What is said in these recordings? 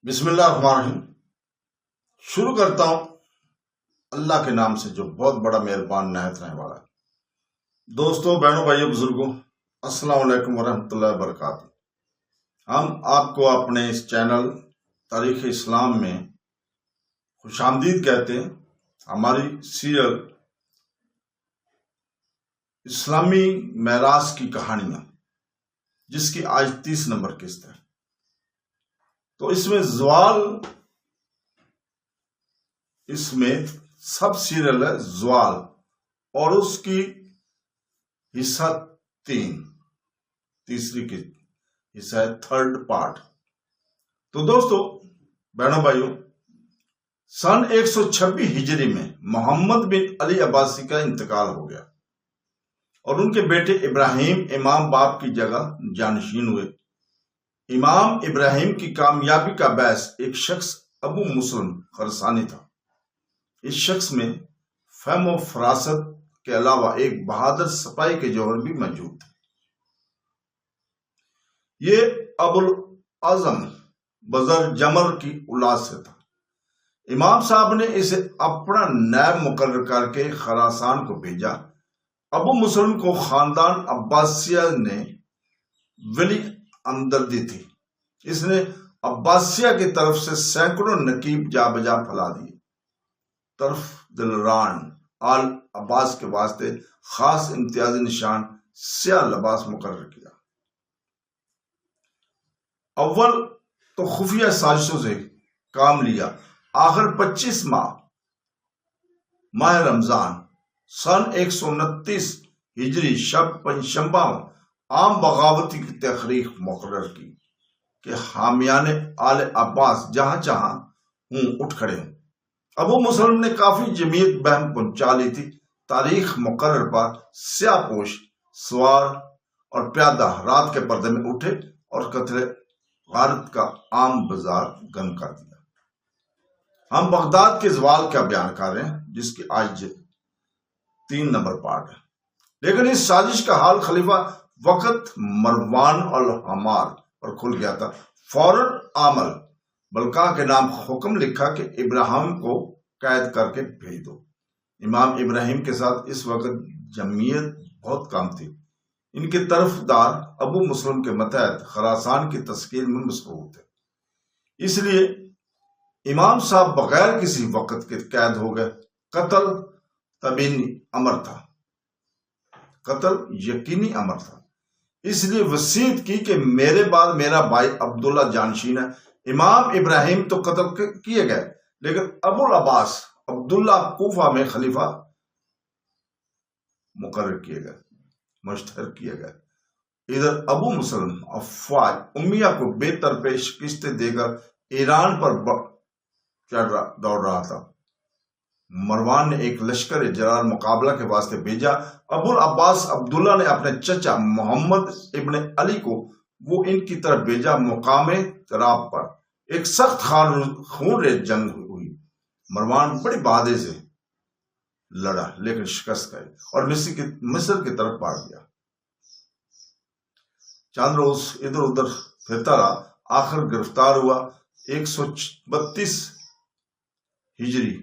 بسم اللہ الرحمن الرحیم۔ شروع کرتا ہوں اللہ کے نام سے جو بہت بڑا مہربان نہایت رحم والا ہے۔ دوستوں، بہنوں، بھائیوں، بزرگوں، السلام علیکم ورحمۃ اللہ وبرکاتہ۔ ہم آپ کو اپنے اس چینل تاریخ اسلام میں خوش آمدید کہتے ہیں۔ ہماری سیریل اسلامی معراج کی کہانیاں، جس کی آج 30 نمبر قسط ہے، تو اس میں زوال، اس میں سب سیریل ہے زوال، اور اس کی حصہ 3 کی حصہ ہے 3rd پارٹ۔ تو دوستو، بہنوں، بھائیوں، سن 126 ہجری میں محمد بن علی عباسی کا انتقال ہو گیا اور ان کے بیٹے ابراہیم امام باپ کی جگہ جانشین ہوئے۔ امام ابراہیم کی کامیابی کا باعث ایک شخص ابو مسلم خراسانی تھا۔ اس شخص میں فہم و فراست کے علاوہ ایک بہادر سپاہی کے جوہر بھی موجود تھے۔ یہ ابو الاعظم بزر جمر کی اولاد سے تھا۔ امام صاحب نے اسے اپنا نائب مقرر کر کے خراسان کو بھیجا۔ ابو مسلم کو خاندان عباسیہ نے ولی ہمدردی تھی۔ اس نے عباسیہ کی طرف سے سینکڑوں نقیب جا بجا پھیلا دیے۔ طرف دلران آل عباس کے واسطے خاص امتیازی نشان سیاہ لباس مقرر کیا۔ اول تو خفیہ سازشوں سے کام لیا۔ آخر 25 ماہ رمضان سن 129 ہجری شب پنجشنبہ عام بغاوتی کی تقریب مقرر کی کہ حامیان آل عباس جہاں چاہاں اٹھ کھڑے ہوں۔ ابو مسلم نے کافی جمعیت بہم پہنچا لی تھی۔ تاریخ مقرر پر سیاہ پوش سوار اور پیادہ رات کے پردے میں اٹھے اور قتل غارت کا عام بازار گرم کر دیا۔ ہم بغداد کے زوال کا بیان کر رہے ہیں، جس کی آج 3 نمبر پارٹ ہے۔ لیکن اس سازش کا حال خلیفہ وقت مروان الحمار پر کھل گیا تھا۔ فوراً عامل بلقاء کے نام حکم لکھا کہ ابراہیم کو قید کر کے بھیج دو۔ امام ابراہیم کے ساتھ اس وقت جمعیت بہت کم تھی۔ ان کے طرفدار ابو مسلم کے متحد خراسان کی تشکیل میں مصروف تھے، اس لیے امام صاحب بغیر کسی وقت کے قید ہو گئے۔ قتل تبینی امر تھا، قتل یقینی امر تھا، اس لیے وصیت کی کہ میرے بعد میرا بھائی عبداللہ جانشین ہے۔ امام ابراہیم تو قتل کیے گئے، لیکن ابو العباس عبداللہ کوفہ میں خلیفہ مقرر کیے گئے، مشتہر کیے گئے۔ ادھر ابو مسلم افواج امیہ کو بے طرفِ شکستیں دے کر ایران پر دوڑ رہا تھا۔ مروان نے ایک لشکر جلال مقابلہ کے واسطے بھیجا۔ ابو العباس عبداللہ نے اپنے چچا محمد ابن علی کو وہ ان کی طرف بھیجا۔ مقام تراب پر ایک سخت خون ریز جنگ ہوئی۔ مروان بڑی بہادری سے لڑا، لیکن شکست گئے اور مصر کی طرف بھاگ گیا۔ چند روز ادھر ادھر پھرتا رہا، آخر گرفتار ہوا۔ 132 ہجری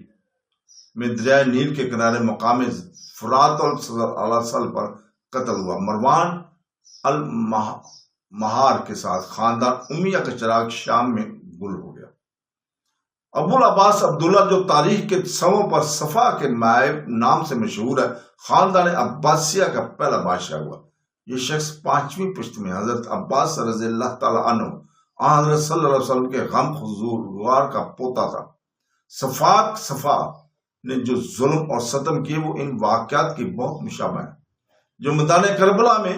میں دریائے نیل کے کنارے مقام فرات السل پر قتل ہوا۔ مروان المہار کے ساتھ خاندان امیہ کا چراغ شام میں گل ہو گیا۔ ابو العباس عبداللہ، جو تاریخ کے سووں پر صفا کے نائب نام سے مشہور ہے، خاندان عباسیہ کا پہلا بادشاہ ہوا۔ یہ شخص 5ویں پشت میں حضرت عباس رضی اللہ تعالیٰ عنہ حضرت صلی اللہ علیہ وسلم کے غم حضور کا پوتا تھا۔ صفا نے جو ظلم اور ستم کیے وہ ان واقعات کی بہت مشابہ ہیں جو میدان کربلا میں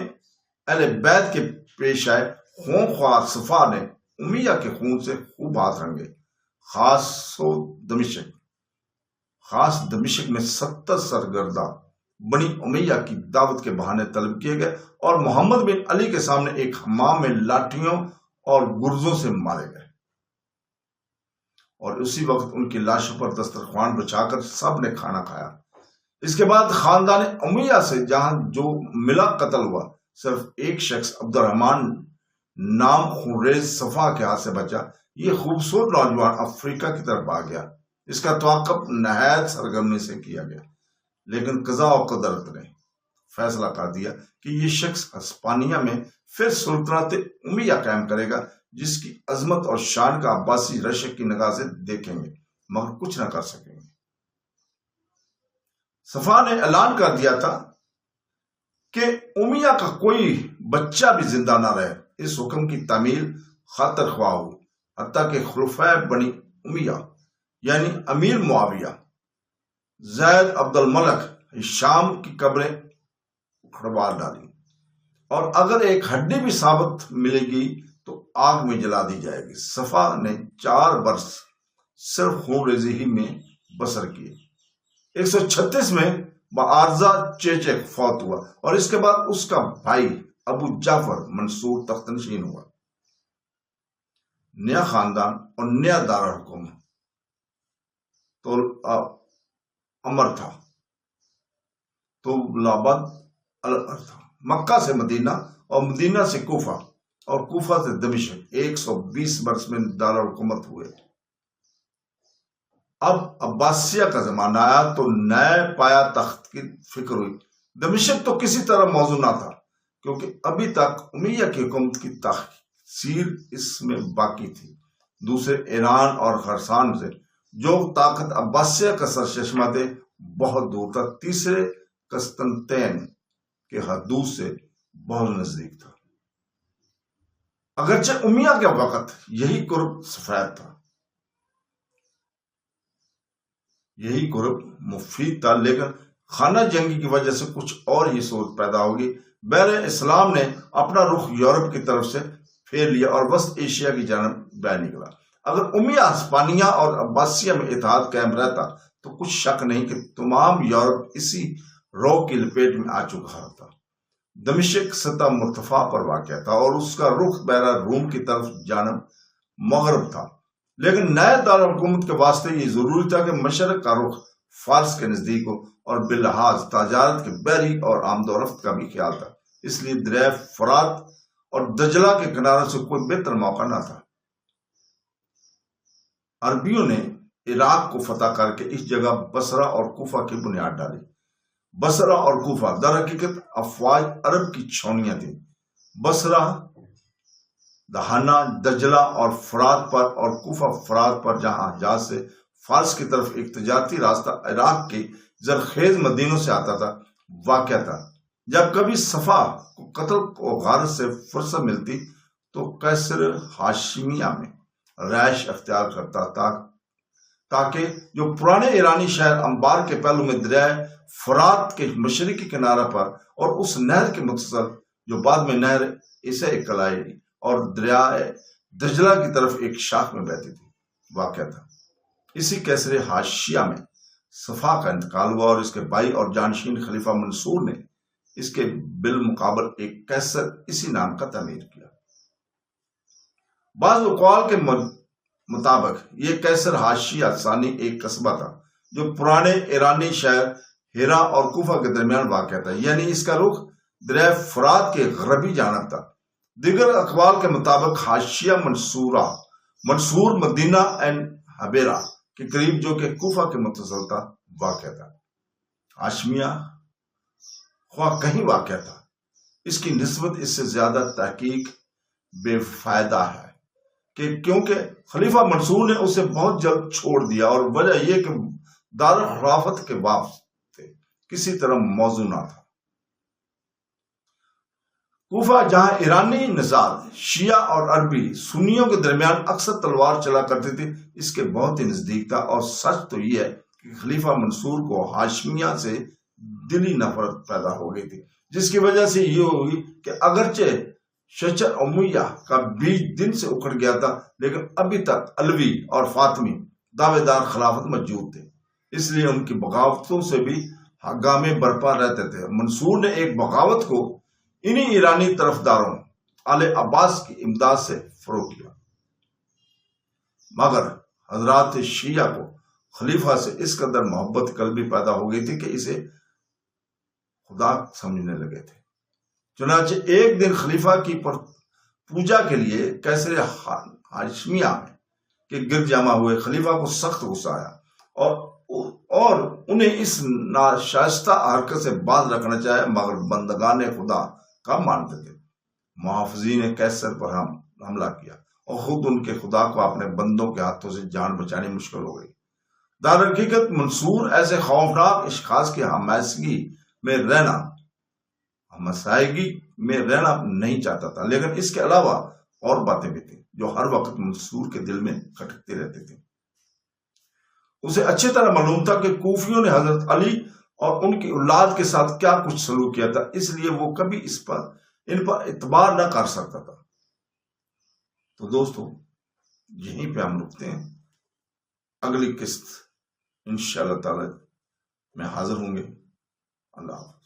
اہل بیت کے پیش آئے۔ خونخوار صفا نے امیہ کے خون سے خوب ہاتھ رنگے۔ خاص دمشق میں 70 سرگردہ بنی امیہ کی دعوت کے بہانے طلب کیے گئے اور محمد بن علی کے سامنے ایک حمام میں لاٹھیوں اور گرزوں سے مارے گئے، اور اسی وقت ان کی لاشوں پر دسترخوان بچھا کر سب نے کھانا کھایا۔ اس کے بعد خاندان امیہ سے جہاں جو ملا قتل ہوا، صرف ایک شخص عبد الرحمن نام خونریز صفا کے ہاتھ سے بچا۔ یہ خوبصورت نوجوان افریقہ کی طرف آ گیا۔ اس کا تعاقب نہایت سرگرمی سے کیا گیا، لیکن قضاء و قدرت نے فیصلہ کر دیا کہ یہ شخص ہسپانیہ میں پھر سلطنت امیہ قائم کرے گا، جس کی عظمت اور شان کا عباسی رشک کی نگاہ سے دیکھیں گے مگر کچھ نہ کر سکیں گے۔ صفا نے اعلان کر دیا تھا کہ امیہ کا کوئی بچہ بھی زندہ نہ رہے۔ اس حکم کی تعمیل خاطر خواہ ہوئی، حتیٰ کہ خلفائے بنی امیہ یعنی امیر معاویہ، زید عبد الملک شام کی قبریں اکھڑوا ڈالی، اور اگر ایک ہڈی بھی ثابت ملے گی تو آگ میں جلا دی جائے گی۔ صفا نے 4 برس صرف خون ریزی ہی میں بسر کیے۔ 136 میں بعارضہ چیچک فوت ہوا، اور اس کے بعد اس کا بھائی ابو جعفر منصور تخت نشین ہوا۔ نیا خاندان اور نیا دارالحکومت تو امر تھا، تو لابد الامر تھا۔ مکہ سے مدینہ اور مدینہ سے کوفہ اور کوفہ سے دمشق 120 برس میں دارالحکومت ہوئے۔ اب عباسیہ کا زمانہ آیا تو نئے پایا تخت کی فکر ہوئی۔ دمشق تو کسی طرح موضوع نہ تھا، کیونکہ ابھی تک امیہ کی حکومت کی تاثیر اس میں باقی تھی۔ دوسرے ایران اور خراسان سے جو طاقت عباسیہ کا سرچشمہ تھے بہت دور تھا، تیسرے قسطنطین کے حدود سے بہت نزدیک تھا۔ اگرچہ امیہ کے وقت یہی قرب سفید تھا، یہی قرب مفید تھا، لیکن خانہ جنگی کی وجہ سے کچھ اور ہی سوچ پیدا ہوگی۔ بحر اسلام نے اپنا رخ یورپ کی طرف سے پھیر لیا اور وسط ایشیا کی جانب بہ نکلا۔ اگر امیہ ہسپانیہ اور عباسیہ میں اتحاد قائم رہتا تو کچھ شک نہیں کہ تمام یورپ اسی رو کی لپیٹ میں آ چکا تھا۔ دمشق سطح مرتفع پر واقع تھا اور اس کا رخ بحیرہ روم کی طرف جانب مغرب تھا، لیکن نئے دارالحکومت کے واسطے یہ ضروری تھا کہ مشرق کا رخ فارس کے نزدیک ہو، اور باللحاظ تجارت کے بحری اور آمد و رفت کا بھی خیال تھا۔ اس لیے دریائے فرات اور دجلہ کے کناروں سے کوئی بہتر موقع نہ تھا۔ عربیوں نے عراق کو فتح کر کے اس جگہ بصرہ اور کوفہ کی بنیاد ڈالی۔ بصرہ اور کوفہ در حقیقت افواج عرب کی چھاؤنیاں تھیں۔ بصرہ دہانہ دجلہ اور فرات پر، اور کوفہ فرات پر، جہاں حجاز سے فارس کی طرف ایک تجارتی راستہ عراق کے زرخیز مدینوں سے آتا تھا، واقع تھا۔ جب کبھی صفا کو قتل و غارت سے فرصت ملتی تو قیصر ہاشمیہ میں رہائش اختیار کرتا تھا، تاکہ جو پرانے ایرانی شہر انبار کے پہلو میں دریائے فرات کے مشرقی کنارہ پر اور اس نہر کے متصل جو بعد میں نہر اسے کلائی اور دریائے دجلہ کی طرف ایک شاخ میں بہتی تھی، واقع تھا۔ اسی قیصر حاشیہ میں صفا کا انتقال ہوا، اور اس کے بھائی اور جانشین خلیفہ منصور نے اس کے بالمقابل ایک قیصر اسی نام کا تعمیر کیا۔ بعض اقوال کے مطابق یہ قیصر حاشیہ ثانی ایک قصبہ تھا جو پرانے ایرانی شہر ہیرا اور کوفہ کے درمیان واقع تھا، یعنی اس کا رخ دریائے فرات کے غربی جانب تھا۔ دیگر اقوال کے مطابق حاشیہ منصور مدینہ حبیرہ کے قریب، جو کہ کوفہ کے متصل تھا، واقع تھا۔ ہاشمیہ خواہ کہیں واقع تھا، اس کی نسبت اس سے زیادہ تحقیق بے فائدہ ہے کیونکہ خلیفہ منصور نے اسے بہت جلد چھوڑ دیا، اور وجہ یہ کہ دارالخلافت کے واسطے کسی طرح موضوع نہ تھا۔ کوفہ جہاں ایرانی نژاد شیعہ اور عربی سنیوں کے درمیان اکثر تلوار چلا کرتی تھی، اس کے بہت ہی نزدیک تھا، اور سچ تو یہ ہے کہ خلیفہ منصور کو ہاشمیہ سے دلی نفرت پیدا ہو گئی تھی، جس کی وجہ سے یہ ہوئی کہ اگرچہ شچر امیہ کا بیج دن سے اکھڑ گیا تھا، لیکن ابھی تک علوی اور فاطمی دعوے دار خلافت موجود تھے، اس لیے ان کی بغاوتوں سے بھی ہنگامے برپا رہتے تھے۔ منصور نے ایک بغاوت کو انہی ایرانی طرفداروں آل عباس کی امداد سے فروغ دیا، مگر حضرات شیعہ کو خلیفہ سے اس قدر محبت قلبی پیدا ہو گئی تھی کہ اسے خدا سمجھنے لگے تھے۔ چنانچہ ایک دن خلیفہ کی پوجا کے لیے قیصر ہاشمیہ میں کہ گر جمع ہوئے، خلیفہ کو سخت غصہ آیا اور انہیں اس ناشائستہ حرکت سے باز رکھنا چاہے، مگر بندگان خدا کا مانتے تھے۔ محافظین کیسر پر حملہ کیا اور خود ان کے خدا کو اپنے بندوں کے ہاتھوں سے جان بچانی مشکل ہو گئی۔ درحقیقت منصور ایسے خوفناک اشخاص کی ہمسائیگی میں رہنا نہیں چاہتا تھا، لیکن اس کے علاوہ اور باتیں بھی تھیں جو ہر وقت منصور کے دل میں کھٹکتے رہتے تھے۔ اسے اچھی طرح معلوم تھا کہ کوفیوں نے حضرت علی اور ان کی اولاد کے ساتھ کیا کچھ سلوک کیا تھا، اس لیے وہ کبھی ان پر اعتبار نہ کر سکتا تھا۔ تو دوستو، یہیں پہ ہم رکتے ہیں، اگلی قسط انشاءاللہ تعالی میں حاضر ہوں گے۔ اللہ حافظ۔